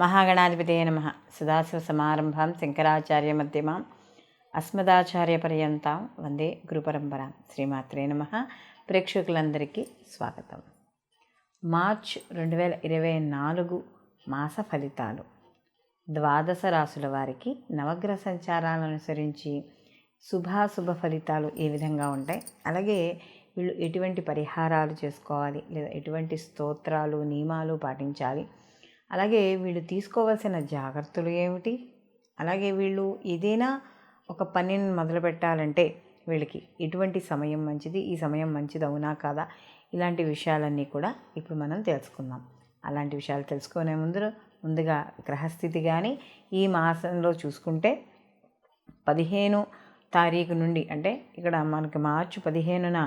మహాగణాధిపతయే నమః. సదాశివసమారంభాం శంకరాచార్య మధ్యమాం అస్మదాచార్యపర్యంతాం వందే గురుపరంపరాం. శ్రీమాత్రే నమః. ప్రేక్షకులందరికీ స్వాగతం. మార్చ్ 2024 మాస ఫలితాలు. ద్వాదశ రాశుల వారికి నవగ్రహ సంచారాలను అనుసరించి శుభాశుభ ఫలితాలు ఏ విధంగా ఉంటాయి, అలాగే వీళ్ళు ఎటువంటి పరిహారాలు చేసుకోవాలి, లేదా ఎటువంటి స్తోత్రాలు నియమాలు పాటించాలి, అలాగే వీళ్ళు తీసుకోవాల్సిన జాగ్రత్తలు ఏమిటి, అలాగే వీళ్ళు ఏదైనా ఒక పనిని మొదలు పెట్టాలంటే వీళ్ళకి ఎటువంటి సమయం మంచిది, ఈ సమయం మంచిది అవునా కాదా, ఇలాంటి విషయాలన్నీ కూడా ఇప్పుడు మనం తెలుసుకుందాం. అలాంటి విషయాలు తెలుసుకునే ముందుగా గ్రహస్థితి కానీ ఈ మాసంలో చూసుకుంటే 15 తారీఖు నుండి, అంటే ఇక్కడ మనకి మార్చి 15న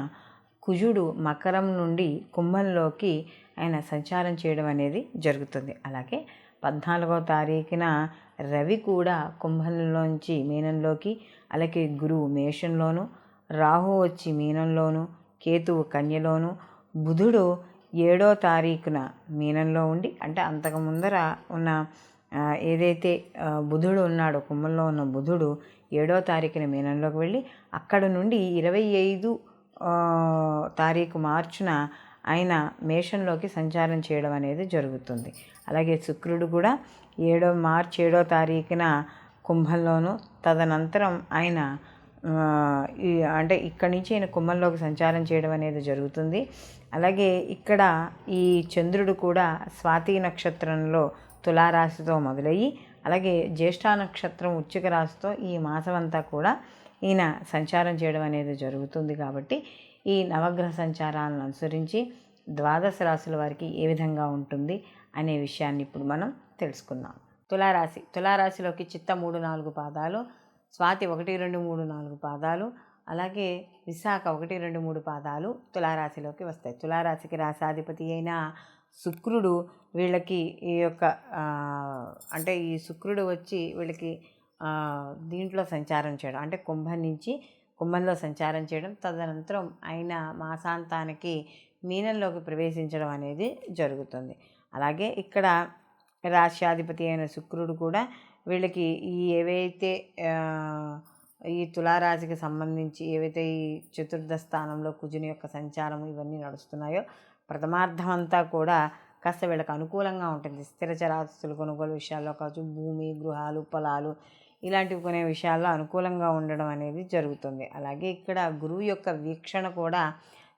కుజుడు మకరం నుండి కుంభంలోకి ఆయన సంచారం చేయడం అనేది జరుగుతుంది. అలాగే 14వ తారీఖున రవి కూడా కుంభంలోంచి మీనంలోకి, అలాగే గురువు మేషంలోను, రాహు వచ్చి మీనంలోను, కేతువు కన్యలోను, బుధుడు 7వ తారీఖున మీనంలో ఉండి, అంటే అంతకు ముందర ఉన్న ఏదైతే బుధుడు ఉన్నాడో కుంభంలో ఉన్న బుధుడు 7వ తారీఖున మీనంలోకి వెళ్ళి అక్కడ నుండి 25 తారీఖు మార్చున ఆయన మేషంలోకి సంచారం చేయడం అనేది జరుగుతుంది. అలాగే శుక్రుడు కూడా మార్చి 7వ తారీఖున కుంభంలోను, తదనంతరం ఆయన అంటే ఇక్కడి నుంచి ఆయన కుంభంలోకి సంచారం చేయడం అనేది జరుగుతుంది. అలాగే ఇక్కడ ఈ చంద్రుడు కూడా స్వాతి నక్షత్రంలో తులారాశితో మొదలయ్యి, అలాగే జ్యేష్ఠ నక్షత్రం వృశ్చిక రాశితో ఈ మాసం అంతా కూడా ఈయన సంచారం చేయడం అనేది జరుగుతుంది. కాబట్టి ఈ నవగ్రహ సంచారాలను అనుసరించి ద్వాదశ రాశుల వారికి ఏ విధంగా ఉంటుంది అనే విషయాన్ని ఇప్పుడు మనం తెలుసుకుందాం. తులారాశిలోకి చిత్త 3-4 పాదాలు, స్వాతి 1, 2, 3, 4 పాదాలు, అలాగే విశాఖ 1, 2, 3 పాదాలు తులారాశిలోకి వస్తాయి. తులారాశికి రాశాధిపతి అయిన శుక్రుడు వీళ్ళకి ఈ యొక్క అంటే ఈ శుక్రుడు వచ్చి వీళ్ళకి దీంట్లో సంచారం చేయడం, అంటే కుంభంలో సంచారం చేయడం, తదనంతరం ఆయన మాసాంతానికి మీనంలోకి ప్రవేశించడం అనేది జరుగుతుంది. అలాగే ఇక్కడ రాశ్యాధిపతి అయిన శుక్రుడు కూడా వీళ్ళకి ఏవైతే ఈ తులారాశికి సంబంధించి ఏవైతే ఈ చతుర్థ స్థానంలో కుజుని యొక్క సంచారం ఇవన్నీ నడుస్తున్నాయో ప్రథమార్థం అంతా కూడా కాస్త వీళ్ళకి అనుకూలంగా ఉంటుంది. స్థిర చరాస్తులు కొనుగోలు విషయాల్లో కావచ్చు, భూమి, గృహాలు, పొలాలు ఇలాంటివి కొనే విషయాల్లో అనుకూలంగా ఉండడం అనేది జరుగుతుంది. అలాగే ఇక్కడ గురువు యొక్క వీక్షణ కూడా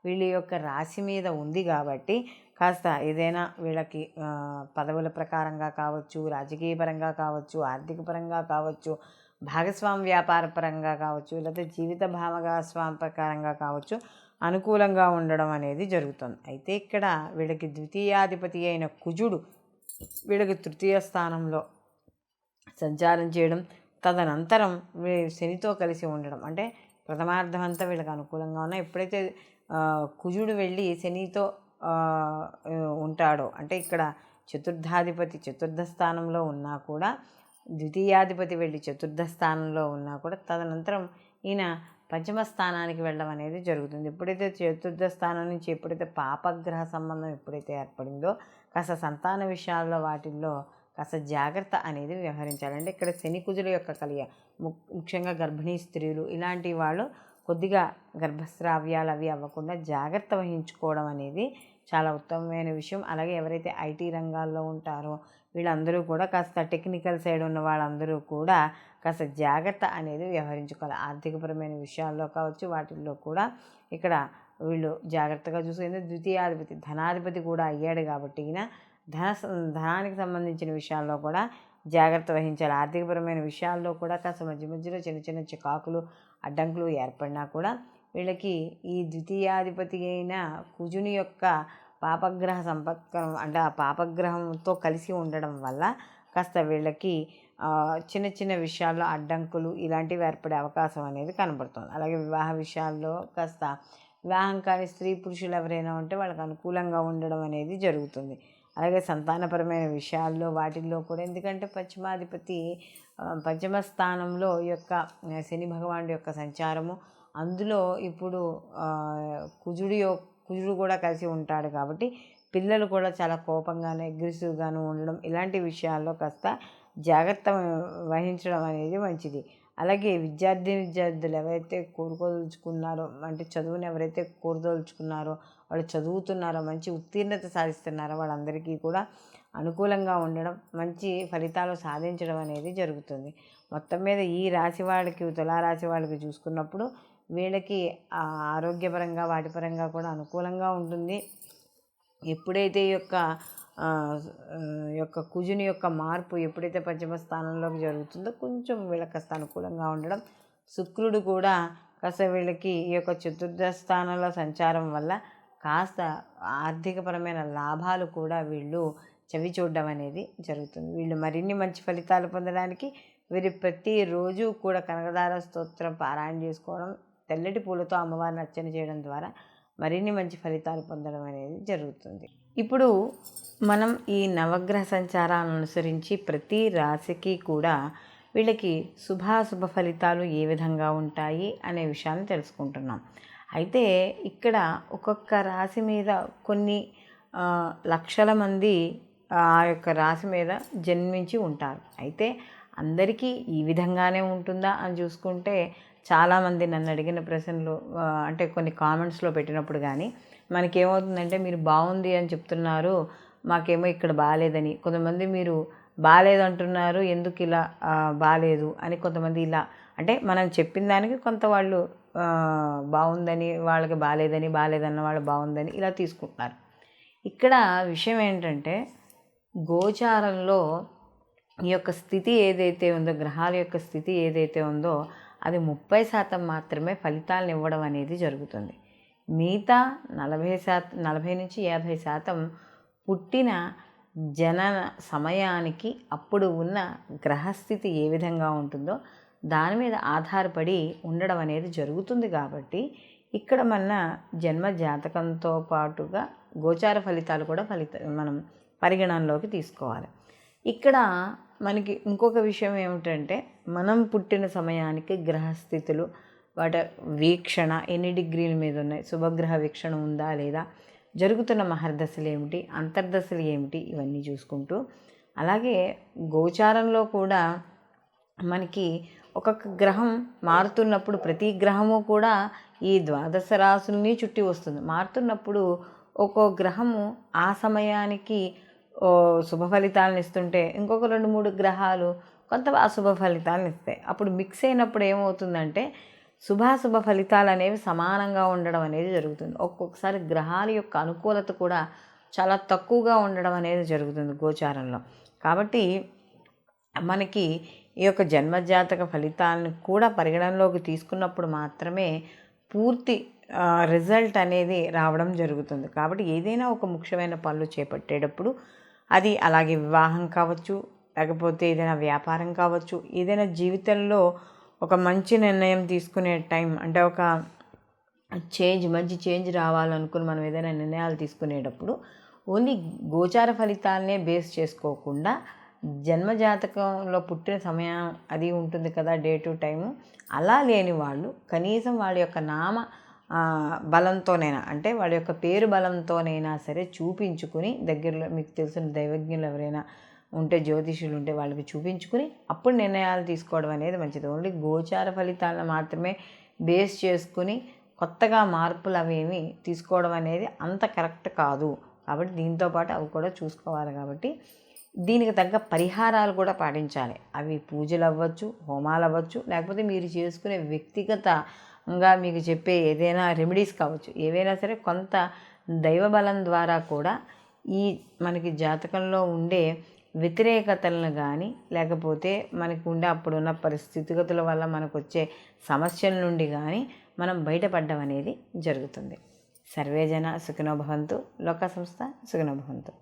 వీళ్ళ యొక్క రాశి మీద ఉంది కాబట్టి కాస్త ఏదైనా వీళ్ళకి పదవుల ప్రకారంగా కావచ్చు, రాజకీయ పరంగా కావచ్చు, ఆర్థిక పరంగా కావచ్చు, భాగస్వామి వ్యాపార పరంగా కావచ్చు, లేకపోతే జీవిత భాగస్వామి ప్రకారంగా కావచ్చు అనుకూలంగా ఉండడం అనేది జరుగుతుంది. అయితే ఇక్కడ వీళ్ళకి ద్వితీయాధిపతి అయిన కుజుడు వీళ్ళకి తృతీయ స్థానంలో సంచారం చేయడం, తదనంతరం శనితో కలిసి ఉండడం, అంటే ప్రథమార్థం అంతా వీళ్ళకి అనుకూలంగా ఉన్నాయి. ఎప్పుడైతే కుజుడు వెళ్ళి శనితో ఉంటాడో, అంటే ఇక్కడ చతుర్థాధిపతి చతుర్థ స్థానంలో ఉన్నా కూడా, ద్వితీయాధిపతి వెళ్ళి చతుర్థ స్థానంలో ఉన్నా కూడా, తదనంతరం ఈయన పంచమ స్థానానికి వెళ్ళడం అనేది జరుగుతుంది. ఎప్పుడైతే చతుర్థ స్థానం నుంచి ఎప్పుడైతే పాపగ్రహ సంబంధం ఎప్పుడైతే ఏర్పడిందో కాస్త సంతాన విషయాల్లో వాటిల్లో కాస్త జాగ్రత్త అనేది వ్యవహరించాలంటే ఇక్కడ శని కుజుల యొక్క కలియ, ముఖ్యంగా గర్భిణీ స్త్రీలు ఇలాంటి వాళ్ళు కొద్దిగా గర్భస్రావ్యాలు అవి అవ్వకుండా జాగ్రత్త వహించుకోవడం అనేది చాలా ఉత్తమమైన విషయం. అలాగే ఎవరైతే ఐటీ రంగాల్లో ఉంటారో వీళ్ళందరూ కూడా కాస్త టెక్నికల్ సైడ్ ఉన్న వాళ్ళందరూ కూడా కాస్త జాగ్రత్త అనేది వ్యవహరించుకోవాలి. ఆర్థికపరమైన విషయాల్లో కావచ్చు వాటిల్లో కూడా ఇక్కడ వీళ్ళు జాగ్రత్తగా చూసుకుంటే ద్వితీయాధిపతి ధనాధిపతి కూడా అయ్యాడు కాబట్టి ఈయన ధనానికి సంబంధించిన విషయాల్లో కూడా జాగ్రత్త వహించాలి. ఆర్థికపరమైన విషయాల్లో కూడా కాస్త మధ్యలో చిన్న చికాకులు అడ్డంకులు ఏర్పడినా కూడా వీళ్ళకి ఈ ద్వితీయాధిపతి అయిన కుజుని యొక్క పాపగ్రహ సంపర్కం, అంటే ఆ పాపగ్రహంతో కలిసి ఉండడం వల్ల కాస్త వీళ్ళకి చిన్న విషయాల్లో అడ్డంకులు ఇలాంటివి ఏర్పడే అవకాశం అనేది కనబడుతుంది. అలాగే వివాహ విషయాల్లో కాస్త వివాహం కాని స్త్రీ పురుషులు ఎవరైనా ఉంటే వాళ్ళకి అనుకూలంగా ఉండడం అనేది జరుగుతుంది. అలాగే సంతానపరమైన విషయాల్లో వాటిల్లో కూడా, ఎందుకంటే పంచమ స్థానంలో యొక్క శని భగవానుడి యొక్క సంచారము, అందులో ఇప్పుడు కుజుడు కూడా కలిసి ఉంటాడు కాబట్టి పిల్లలు కూడా చాలా కోపంగాను అగ్రెసివ్గాను ఉండడం, ఇలాంటి విషయాల్లో కాస్త జాగ్రత్త వహించడం అనేది మంచిది. అలాగే విద్యార్థులు ఎవరైతే కోరుకోదలుచుకున్నారో, అంటే చదువుని ఎవరైతే కోరుదలుచుకున్నారో, వాళ్ళు చదువుతున్నారో, మంచి ఉత్తీర్ణత సాధిస్తున్నారో వాళ్ళందరికీ కూడా అనుకూలంగా ఉండడం, మంచి ఫలితాలు సాధించడం అనేది జరుగుతుంది. మొత్తం మీద ఈ రాశి వాళ్ళకి, తులారాశి వాళ్ళకి చూసుకున్నప్పుడు వీళ్ళకి ఆరోగ్యపరంగా వాటి పరంగా కూడా అనుకూలంగా ఉంటుంది. ఎప్పుడైతే ఈ యొక్క కుజుని యొక్క మార్పు ఎప్పుడైతే పంచమ స్థానంలోకి జరుగుతుందో కొంచెం వీళ్ళకి కాస్త అనుకూలంగా ఉండడం, శుక్రుడు కూడా కాస్త వీళ్ళకి ఈ యొక్క చతుర్థ స్థానంలో సంచారం వల్ల కాస్త ఆర్థికపరమైన లాభాలు కూడా వీళ్ళు చవి చూడడం అనేది జరుగుతుంది. వీళ్ళు మరిన్ని మంచి ఫలితాలు పొందడానికి వీరు ప్రతిరోజు కూడా కనకదార స్తోత్రం పారాయణ చేసుకోవడం, తెల్లటి పూలతో అమ్మవారిని అర్చన చేయడం ద్వారా మరిన్ని మంచి ఫలితాలు పొందడం అనేది జరుగుతుంది. ఇప్పుడు మనం ఈ నవగ్రహ సంచారాలను అనుసరించి ప్రతి రాశికి కూడా వీళ్ళకి శుభాశుభ ఫలితాలు ఏ విధంగా ఉంటాయి అనే విషయాన్ని తెలుసుకుంటున్నాం. అయితే ఇక్కడ ఒక్కొక్క రాశి మీద కొన్ని లక్షల మంది ఆ యొక్క రాశి మీద జన్మించి ఉంటారు. అయితే అందరికీ ఈ విధంగానే ఉంటుందా అని చూసుకుంటే చాలామంది నన్ను అడిగిన ప్రశ్నలు, అంటే కొన్ని కామెంట్స్లో పెట్టినప్పుడు కానీ మనకేమవుతుందంటే, మీరు బాగుంది అని చెప్తున్నారు, మాకేమో ఇక్కడ బాగాలేదని, కొంతమంది మీరు బాగాలేదంటున్నారు ఎందుకు ఇలా బాగాలేదు అని, కొంతమంది ఇలా, అంటే మనం చెప్పిన దానికి కొంత వాళ్ళు బాగుందని, వాళ్ళకి బాగాలేదని, బాగాలేదన్న వాళ్ళు బాగుందని ఇలా తీసుకుంటున్నారు. ఇక్కడ విషయం ఏంటంటే, గోచారంలో ఈ యొక్క స్థితి ఏదైతే ఉందో, గ్రహాల యొక్క స్థితి ఏదైతే ఉందో అది 30% మాత్రమే ఫలితాలను ఇవ్వడం అనేది జరుగుతుంది. మిగతా 40 నుంచి 50% పుట్టిన జనన సమయానికి అప్పుడు ఉన్న గ్రహస్థితి ఏ విధంగా ఉంటుందో దాని మీద ఆధారపడి ఉండడం అనేది జరుగుతుంది. కాబట్టి ఇక్కడ మన జన్మ జాతకంతో పాటుగా గోచార ఫలితాలు కూడా మనం పరిగణనలోకి తీసుకోవాలి. ఇక్కడ మనకి ఇంకొక విషయం ఏమిటంటే, మనం పుట్టిన సమయానికి గ్రహస్థితులు, వాటి వీక్షణ ఎన్ని డిగ్రీల మీద ఉన్నాయి, శుభగ్రహ వీక్షణ ఉందా లేదా, జరుగుతున్న మహర్దశలు ఏమిటి, అంతర్దశలు ఏమిటి, ఇవన్నీ చూసుకుంటూ, అలాగే గోచారంలో కూడా మనకి ఒక్కొక్క గ్రహం మారుతున్నప్పుడు ప్రతి గ్రహము కూడా ఈ 12 రాశుల్ని చుట్టి వస్తుంది. మారుతున్నప్పుడు ఒక్కో గ్రహము ఆ సమయానికి శుభ ఫలితాలను ఇస్తుంటే ఇంకొక 2-3 గ్రహాలు కొంత అశుభ ఫలితాలను ఇస్తాయి. అప్పుడు మిక్స్ అయినప్పుడు ఏమవుతుందంటే శుభాశుభ ఫలితాలు అనేవి సమానంగా ఉండడం అనేది జరుగుతుంది. ఒక్కొక్కసారి గ్రహాల యొక్క అనుకూలత కూడా చాలా తక్కువగా ఉండడం అనేది జరుగుతుంది గోచారంలో. కాబట్టి మనకి ఈ యొక్క జన్మజాతక ఫలితాలను కూడా పరిగణనలోకి తీసుకున్నప్పుడు మాత్రమే పూర్తి రిజల్ట్ అనేది రావడం జరుగుతుంది. కాబట్టి ఏదైనా ఒక ముఖ్యమైన పనులు చేపట్టేటప్పుడు, అది అలాగే వివాహం కావచ్చు, లేకపోతే ఏదైనా వ్యాపారం కావచ్చు, ఏదైనా జీవితంలో ఒక మంచి నిర్ణయం తీసుకునే టైం, అంటే ఒక మంచి చేంజ్ రావాలనుకుని మనం ఏదైనా నిర్ణయాలు తీసుకునేటప్పుడు ఓన్లీ గోచార ఫలితాలనే బేస్ చేసుకోకుండా జన్మజాతకంలో పుట్టిన సమయం అది ఉంటుంది కదా, డే టు టైము, అలా లేని వాళ్ళు కనీసం వాళ్ళ యొక్క నామ బలంతోనైనా, అంటే వాళ్ళ యొక్క పేరు బలంతోనైనా సరే చూపించుకుని, దగ్గరలో మీకు తెలిసిన దైవజ్ఞులు ఎవరైనా ఉంటే, జ్యోతిషులు ఉంటే వాళ్ళకి చూపించుకుని అప్పుడు నిర్ణయాలు తీసుకోవడం అనేది మంచిది. ఓన్లీ గోచార ఫలితాలను మాత్రమే బేస్ చేసుకుని కొత్తగా మార్పులు అవేమి తీసుకోవడం అనేది అంత కరెక్ట్ కాదు. కాబట్టి దీంతోపాటు అవి కూడా చూసుకోవాలి. కాబట్టి దీనికి తగ్గ పరిహారాలు కూడా పాటించాలి. అవి పూజలు అవ్వచ్చు, హోమాలు అవ్వచ్చు, లేకపోతే మీరు చేసుకునే వ్యక్తిగతంగా మీకు చెప్పే ఏదైనా రెమెడీస్ కావచ్చు, ఏవైనా సరే కొంత దైవబలం ద్వారా కూడా ఈ మనకి జాతకంలో ఉండే వ్యతిరేకతలను కానీ, లేకపోతే మనకు ఉండే అప్పుడున్న పరిస్థితిగతుల వల్ల మనకు వచ్చే సమస్యల నుండి కానీ మనం బయటపడడం అనేది జరుగుతుంది. సర్వేజన సుఖినో భవంతు, లోక సంస్థ సుఖినో భవంతు.